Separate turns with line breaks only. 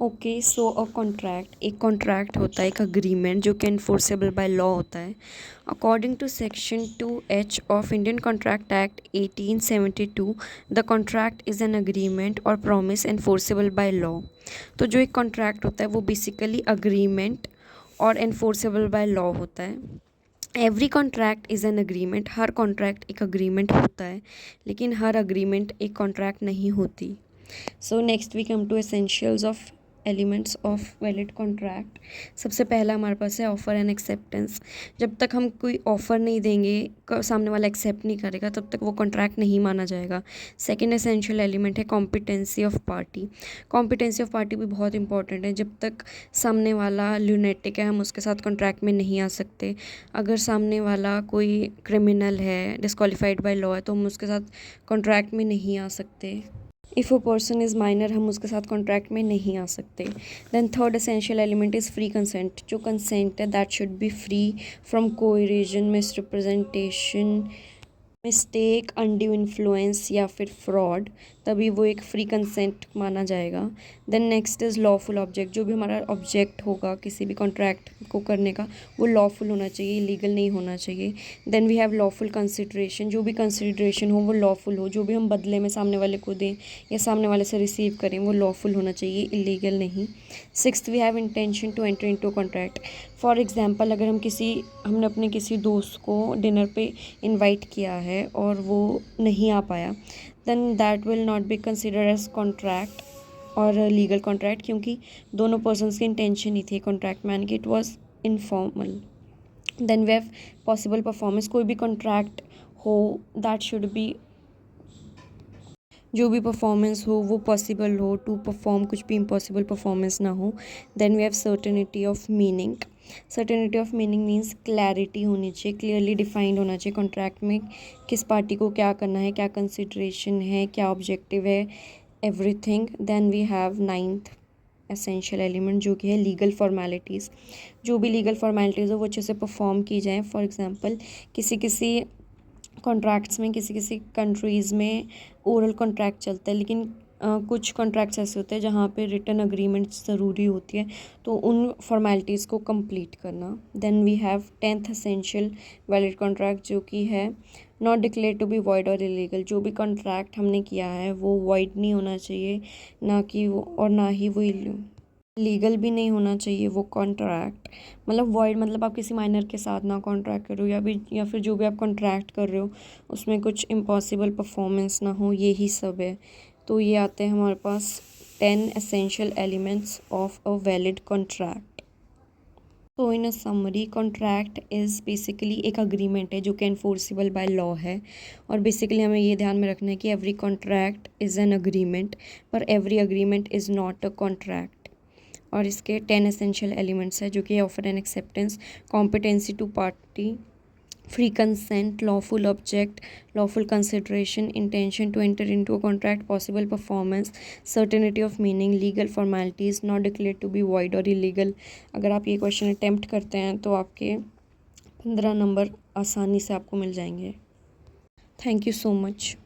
Okay, so a contract एक contract होता है, एक अग्रीमेंट जो कि इन्फोर्सेबल बाय लॉ होता है। According to section 2H of Indian contract act 1872, the contract is an agreement और प्रॉमिस इन्फोर्सेबल बाय लॉ। तो जो एक कॉन्ट्रैक्ट होता है वो बेसिकली अग्रीमेंट और इन्फोर्सेबल बाय लॉ होता है। Every contract is an agreement, हर कॉन्ट्रैक्ट एक अग्रीमेंट होता है, लेकिन हर अग्रीमेंट एक कॉन्ट्रैक्ट नहीं होती। So next we come to essentials of elements of valid contract. सबसे पहला हमारे पास है ऑफ़र एंड एक्सेप्टेंस। जब तक हम कोई ऑफ़र नहीं देंगे, सामने वाला एक्सेप्ट नहीं करेगा, तब तक वो कॉन्ट्रैक्ट नहीं माना जाएगा। सेकेंड एसेंशियल एलिमेंट है competency of party. Competency of party भी बहुत इंपॉर्टेंट है। जब तक सामने वाला ल्यूनेटिक है हम उसके साथ कॉन्ट्रैक्ट में नहीं आ सकते। अगर सामने वाला कोई क्रिमिनल है, डिस्क्वालीफाइड बाय लॉ है, तो हम उसके साथ कॉन्ट्रैक्ट में नहीं आ सकते। If a person is minor, हम उसके साथ कॉन्ट्रैक्ट में नहीं आ सकते। Then third essential element is free consent. जो कंसेंट है that should be free from coercion, misrepresentation, mistake, undue influence या फिर फ्रॉड, तभी वो एक फ्री कंसेंट माना जाएगा। Then next is lawful object. जो भी हमारा ऑब्जेक्ट होगा किसी भी कॉन्ट्रैक्ट को करने का, वो लॉफुल होना चाहिए, लीगल नहीं होना चाहिए। Then we have lawful consideration. जो भी कंसिडरेशन हो वो लॉफुल हो, जो भी हम बदले में सामने वाले को दें या सामने वाले से रिसीव करें वो लॉफुल होना चाहिए, इलीगल नहीं। Sixth we have intention to enter into contract. For example, अगर हमने अपने किसी दोस्त को डिनर पे इनवाइट किया है और वो नहीं आ पाया, then that will not be considered as contract और लीगल कॉन्ट्रैक्ट, क्योंकि दोनों पर्सन्स की इंटेंशन ही थी कॉन्ट्रैक्ट में आने की, it was informal. Then we have possible performance. कोई भी कॉन्ट्रैक्ट हो दैट शुड बी, जो भी परफॉर्मेंस हो वो पॉसिबल हो, टू परफॉर्म कुछ भी इम्पॉसिबल परफॉर्मेंस ना हो। Then we have certainty of meaning. Certainty of meaning means clarity होनी चाहिए, क्लियरली डिफाइंड होना चाहिए कॉन्ट्रैक्ट में किस पार्टी को क्या करना है, क्या कंसिडरेशन है, क्या ऑब्जेक्टिव है, everything. Then we have ninth essential element जो कि है लीगल फॉर्मेलिटीज़। जो भी लीगल फॉर्मेलिटीज़ हो वो अच्छे से परफॉर्म की जाए। फॉर एग्जांपल, किसी किसी कॉन्ट्रैक्ट्स में, किसी किसी कंट्रीज़ में ओरल कॉन्ट्रैक्ट चलता है, लेकिन कुछ कॉन्ट्रैक्ट्स ऐसे होते हैं जहाँ पे रिटन अग्रीमेंट ज़रूरी होती है, तो उन फॉर्मेलिटीज़ को कंप्लीट करना। Then we have tenth essential valid contract जो कि है not declare to be void और इलीगल। जो भी कॉन्ट्रैक्ट हमने किया है वो वॉइड नहीं होना चाहिए, ना ही वो लीगल भी नहीं होना चाहिए वो कॉन्ट्रैक्ट। मतलब वॉइड मतलब आप किसी माइनर के साथ ना कॉन्ट्रैक्ट करो, या फिर जो भी आप कॉन्ट्रैक्ट कर रहे हो उसमें कुछ इम्पॉसिबल परफॉर्मेंस ना हो, यही सब है। तो ये आते हैं हमारे पास 10 essential elements of a valid contract. तो in a summary, contract is basically एक अग्रीमेंट है जो कि एनफोर्सेबल बाय लॉ है। और बेसिकली हमें ये ध्यान में रखना है कि every contract is an agreement, पर every agreement is not a contract. और इसके 10 एसेंशियल एलिमेंट्स है जो कि offer and acceptance, competency to party, free consent, lawful object, lawful consideration, intention to enter into a contract, possible performance, certainty of meaning, legal formalities, not declare to be void और illegal. अगर आप ये question attempt करते हैं तो आपके 15 number आसानी से आपको मिल जाएंगे। Thank you so much.